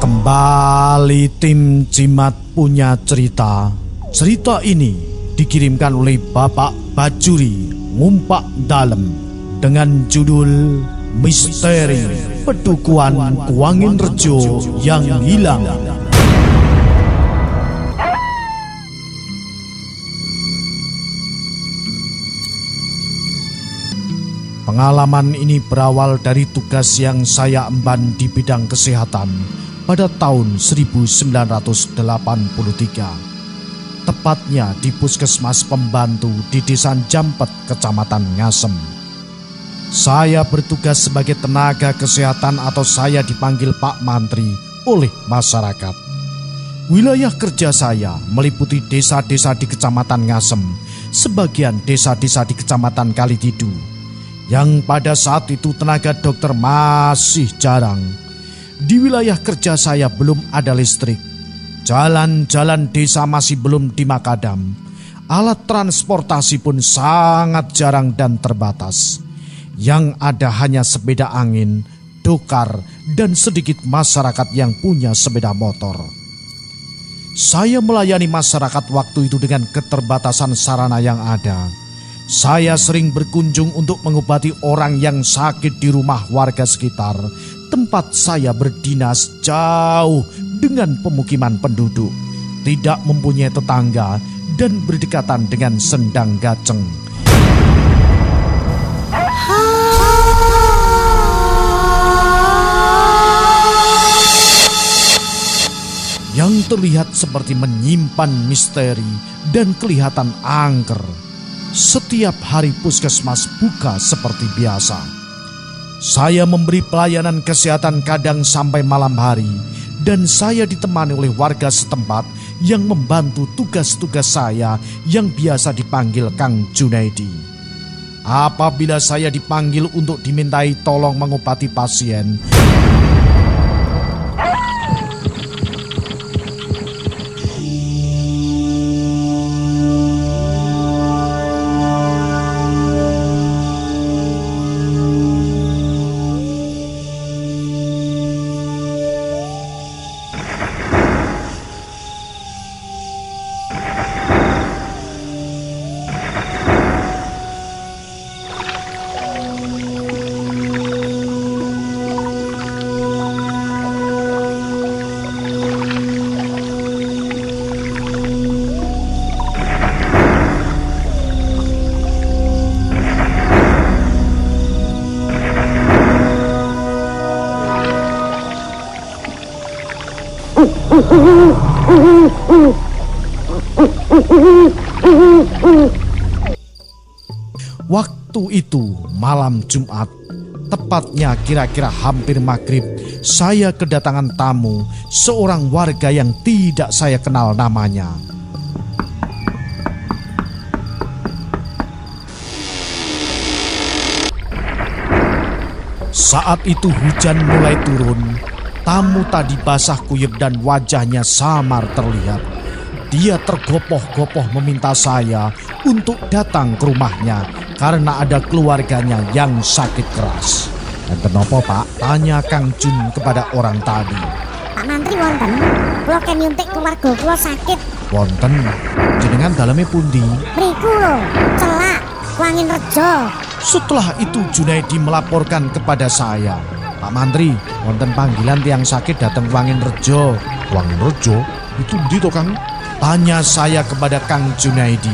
Kembali tim Cimat punya cerita. Cerita ini dikirimkan oleh Bapak Bajuri Ngumpak Dalem dengan judul Misteri Pedukuhan Kuangin Rejo yang Hilang. Pengalaman ini berawal dari tugas yang saya emban di bidang kesehatan pada tahun 1983. Tepatnya di Puskesmas Pembantu di Desa Jampet, Kecamatan Ngasem. Saya bertugas sebagai tenaga kesehatan atau saya dipanggil Pak Mantri oleh masyarakat. Wilayah kerja saya meliputi desa-desa di Kecamatan Ngasem, sebagian desa-desa di Kecamatan Kalididu, yang pada saat itu tenaga dokter masih jarang. Di wilayah kerja saya belum ada listrik, jalan-jalan desa masih belum dimakadam, alat transportasi pun sangat jarang dan terbatas. Yang ada hanya sepeda angin, dokar, dan sedikit masyarakat yang punya sepeda motor. Saya melayani masyarakat waktu itu dengan keterbatasan sarana yang ada. Saya sering berkunjung untuk mengobati orang yang sakit di rumah warga sekitar. Tempat saya berdinas jauh dengan pemukiman penduduk, tidak mempunyai tetangga, dan berdekatan dengan sendang gaceng. Yang terlihat seperti menyimpan misteri dan kelihatan angker. Setiap hari puskesmas buka seperti biasa. Saya memberi pelayanan kesehatan kadang sampai malam hari, dan saya ditemani oleh warga setempat yang membantu tugas-tugas saya yang biasa dipanggil Kang Junaidi. Apabila saya dipanggil untuk dimintai tolong mengobati pasien, waktu itu malam Jumat, tepatnya kira-kira hampir maghrib, saya kedatangan tamu, seorang warga yang tidak saya kenal namanya. Saat itu hujan mulai turun. Tamu tadi basah kuyup dan wajahnya samar terlihat. Dia tergopoh-gopoh meminta saya untuk datang ke rumahnya karena ada keluarganya yang sakit keras. Dan kenapa Pak? Tanya Kang Jun kepada orang tadi. Pak Mantri wonten, kula ken nyuntik keluarga kula sakit. Wonten, jenengan daleme pundi? Mriku lho, Celak, Kuangin Rejo. Setelah itu Junaidi melaporkan kepada saya. Pak Mantri, wonten panggilan tiang sakit datang Kuangin Rejo. Kuangin Rejo? Itu ndi to Kang? Tanya saya kepada Kang Junaidi.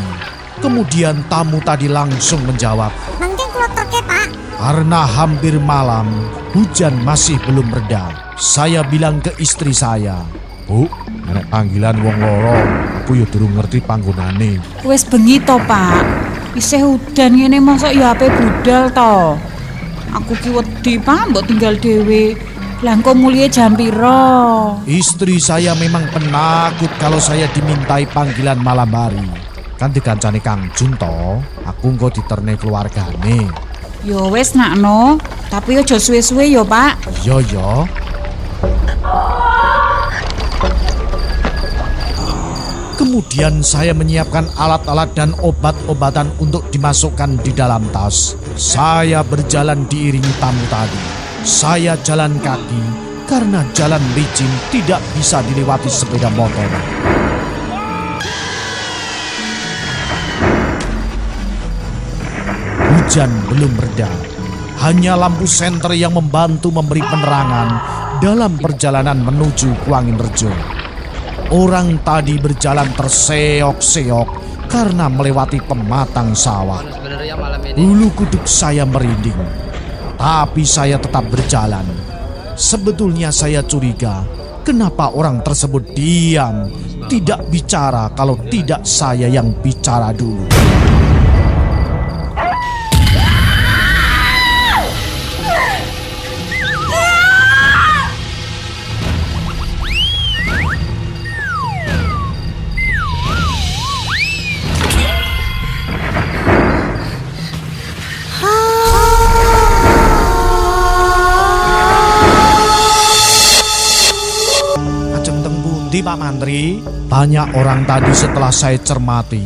Kemudian tamu tadi langsung menjawab, Mangke kula terke Pak. Karena hampir malam, hujan masih belum reda. Saya bilang ke istri saya, Bu, nek panggilan wong loro, aku ya durung ngerti panggonane. Wis bengi to Pak, isih udan ngene mosok ya ape budal to. Aku ki wedi Pak, mbok tinggal dhewe. Lah engko mulih jam pira? Istri saya memang penakut kalau saya dimintai panggilan malam hari. Kan dikancani Kang Jun to, aku engko diterne keluargane. Ya wis nakno, tapi aja suwe-suwe ya Pak. Yo. Kemudian saya menyiapkan alat-alat dan obat-obatan untuk dimasukkan di dalam tas. Saya berjalan diiringi tamu tadi. Saya jalan kaki karena jalan licin tidak bisa dilewati sepeda motor. Hujan belum reda, hanya lampu senter yang membantu memberi penerangan dalam perjalanan menuju Kuanginrejo. Orang tadi berjalan terseok-seok karena melewati pematang sawah. Bulu kuduk saya merinding, tapi saya tetap berjalan. Sebetulnya saya curiga, kenapa orang tersebut diam, tidak bicara kalau tidak saya yang bicara dulu. Di Pak Mantri, tanya orang tadi setelah saya cermati.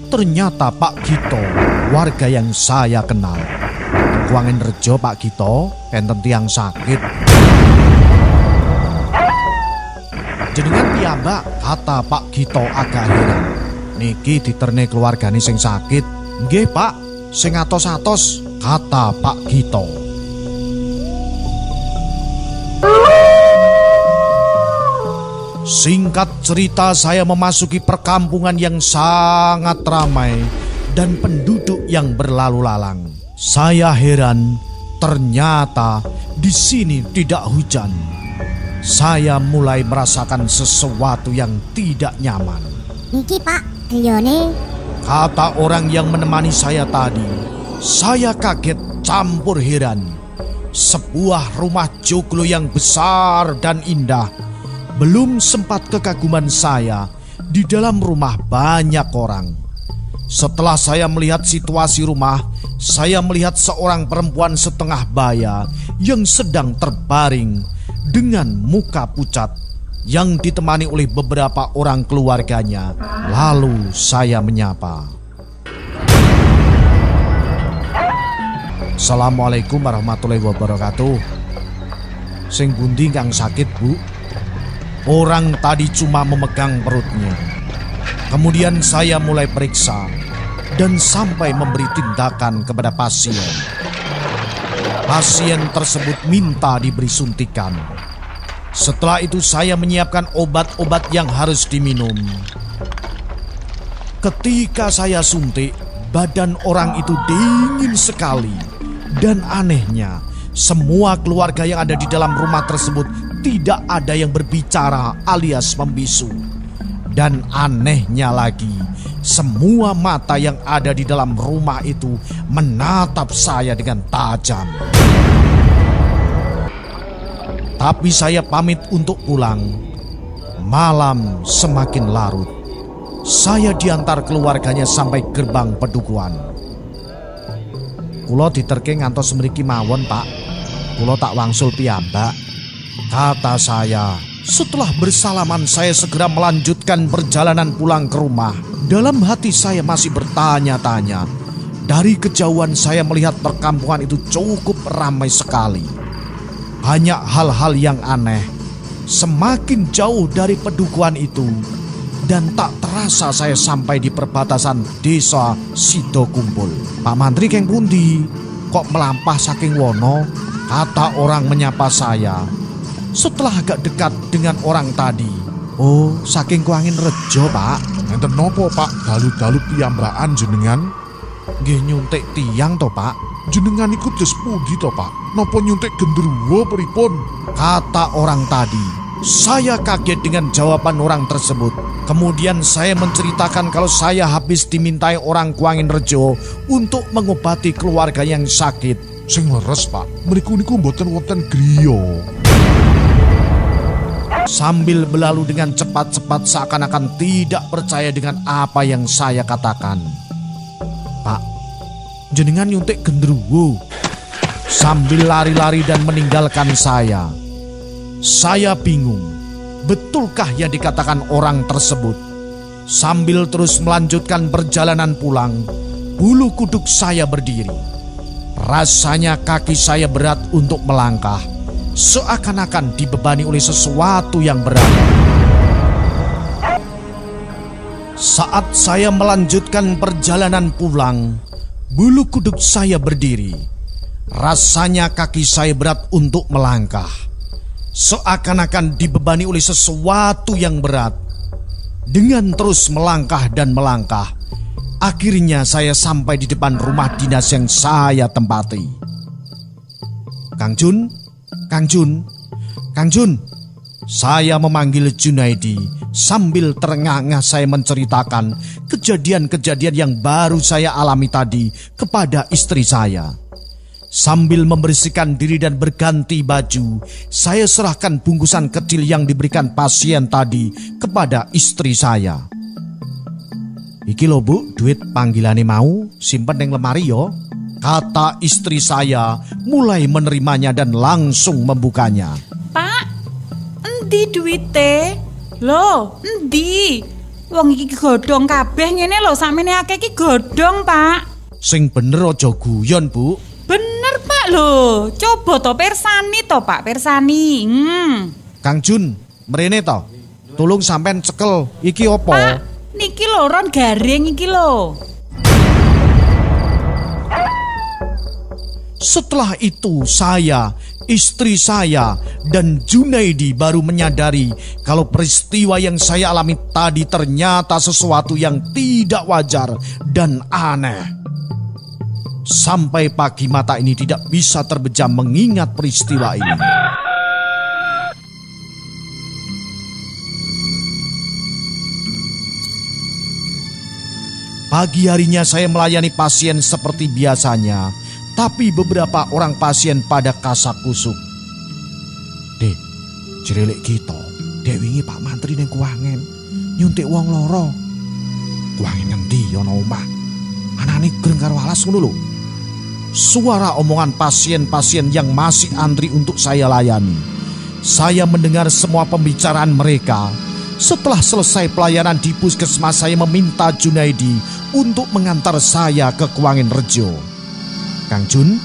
Ternyata Pak Gito, warga yang saya kenal. Kuanginrejo Pak Gito, enten tiang sakit. Jenengan piyambak, kata Pak Gito agak heran. Niki diterne keluargane sing sakit. Nggih Pak, sing atos-atos, kata Pak Gito. Singkat cerita, saya memasuki perkampungan yang sangat ramai dan penduduk yang berlalu lalang. Saya heran, ternyata di sini tidak hujan. Saya mulai merasakan sesuatu yang tidak nyaman. Niki Pak, griyane, kata orang yang menemani saya tadi. Saya kaget campur heran. Sebuah rumah joglo yang besar dan indah. Belum sempat kekaguman saya, di dalam rumah banyak orang. Setelah saya melihat situasi rumah, saya melihat seorang perempuan setengah baya yang sedang terbaring dengan muka pucat yang ditemani oleh beberapa orang keluarganya. Lalu saya menyapa. Assalamualaikum warahmatullahi wabarakatuh. Sing bundi kang sakit, Bu? Orang tadi cuma memegang perutnya. Kemudian saya mulai periksa dan sampai memberi tindakan kepada pasien. Pasien tersebut minta diberi suntikan. Setelah itu saya menyiapkan obat-obat yang harus diminum. Ketika saya suntik, badan orang itu dingin sekali. Dan anehnya, semua keluarga yang ada di dalam rumah tersebut tidak ada yang berbicara alias membisu. Dan anehnya lagi, semua mata yang ada di dalam rumah itu menatap saya dengan tajam. Tapi saya pamit untuk pulang. Malam semakin larut. Saya diantar keluarganya sampai gerbang pedukuhan. Kulo diterke ngantos mriki mawon, Pak. Kulo tak wangsul piyambak, kata saya. Setelah bersalaman, saya segera melanjutkan perjalanan pulang ke rumah. Dalam hati saya masih bertanya-tanya. Dari kejauhan saya melihat perkampungan itu cukup ramai sekali. Banyak hal-hal yang aneh. Semakin jauh dari pedukuhan itu, dan tak terasa saya sampai di perbatasan desa Sidokumpul. Pak Mantri keng pundi? Kok melampah saking wono? Kata orang menyapa saya. Setelah agak dekat dengan orang tadi. Oh, saking Kuanginrejo, Pak. Enten nopo, Pak? Dalu-dalu piyambrakan jenengan? Nggih nyuntik tiang to, Pak. Jenengan iku des pundi to, Pak? Nopo nyuntik gendruwo pripun? Kata orang tadi. Saya kaget dengan jawaban orang tersebut. Kemudian saya menceritakan kalau saya habis dimintai orang Kuanginrejo untuk mengobati keluarga yang sakit. Sing leres, Pak. Mriku niku mboten wonten griya. Sambil berlalu dengan cepat-cepat seakan-akan tidak percaya dengan apa yang saya katakan. Pak, jenengan nyuntik gendruwo. Sambil lari-lari dan meninggalkan saya. Saya bingung, betulkah yang dikatakan orang tersebut? Sambil terus melanjutkan perjalanan pulang, bulu kuduk saya berdiri. Rasanya kaki saya berat untuk melangkah. seakan-akan dibebani oleh sesuatu yang berat. Saat saya melanjutkan perjalanan pulang, bulu kuduk saya berdiri. Rasanya kaki saya berat untuk melangkah, seakan-akan dibebani oleh sesuatu yang berat. Dengan terus melangkah dan melangkah, akhirnya saya sampai di depan rumah dinas yang saya tempati. Kang Jun, Kang Jun, Kang Jun. Saya memanggil Junaidi sambil terengah-engah saya menceritakan kejadian-kejadian yang baru saya alami tadi kepada istri saya. Sambil membersihkan diri dan berganti baju, saya serahkan bungkusan kecil yang diberikan pasien tadi kepada istri saya. "Iki lho Bu, duit panggilane mau, simpen neng lemari yo," kata istri saya mulai menerimanya dan langsung membukanya. Pak, endi duwite? Loh, endi? Wong iki godhong kabeh ngene lho, sakmene akeh iki godhong, Pak. Sing bener aja guyon, Bu. Bener, Pak lho. Coba to persani to, Pak, persani. Kang Jun, mrene to. Tulung sampean cekel. Iki opo? Pak, niki lho ron garing iki lho. Setelah itu saya, istri saya, dan Junaidi baru menyadari kalau peristiwa yang saya alami tadi ternyata sesuatu yang tidak wajar dan aneh. Sampai pagi mata ini tidak bisa terbejam mengingat peristiwa ini. Pagi harinya saya melayani pasien seperti biasanya, tapi beberapa orang pasien pada kasak kusuk. "Dek, jerelik kita, dek wingi Pak Mantri ning kuangen nyuntik wong loro." "Kuangen ngendi ana omah? Anane greng karo alas ngono lho." Suara omongan pasien-pasien yang masih antri untuk saya layani. Saya mendengar semua pembicaraan mereka. Setelah selesai pelayanan di puskesmas, saya meminta Junaidi untuk mengantar saya ke Kuangin Rejo. "Kang Jun,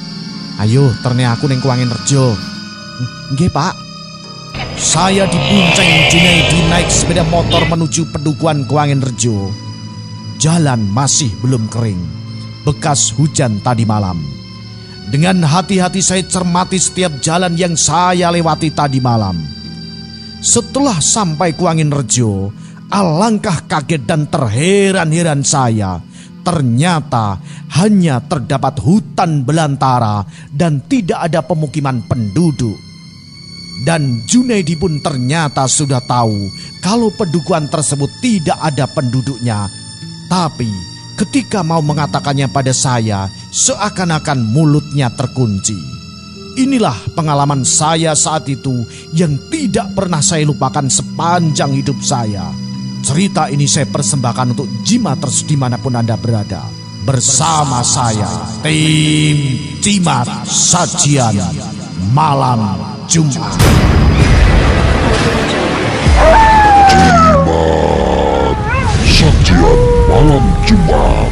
ayo terne aku ning Kuangin Rejo." "Nggih, Pak." Saya dibonceng Junaidi naik sepeda motor menuju Pedukuhan Kuangin Rejo. Jalan masih belum kering, bekas hujan tadi malam. Dengan hati-hati saya cermati setiap jalan yang saya lewati tadi malam. Setelah sampai Kuangin Rejo, alangkah kaget dan terheran-heran saya. Ternyata hanya terdapat hutan belantara dan tidak ada pemukiman penduduk. Dan Junaidi pun ternyata sudah tahu kalau pedukuhan tersebut tidak ada penduduknya. Tapi ketika mau mengatakannya pada saya, seakan-akan mulutnya terkunci. Inilah pengalaman saya saat itu yang tidak pernah saya lupakan sepanjang hidup saya. Cerita ini saya persembahkan untuk Jimaters dimanapun Anda berada. Bersama saya, tim Jimat Sajian Malam Jumat. Jimat Sajian Malam Jumat.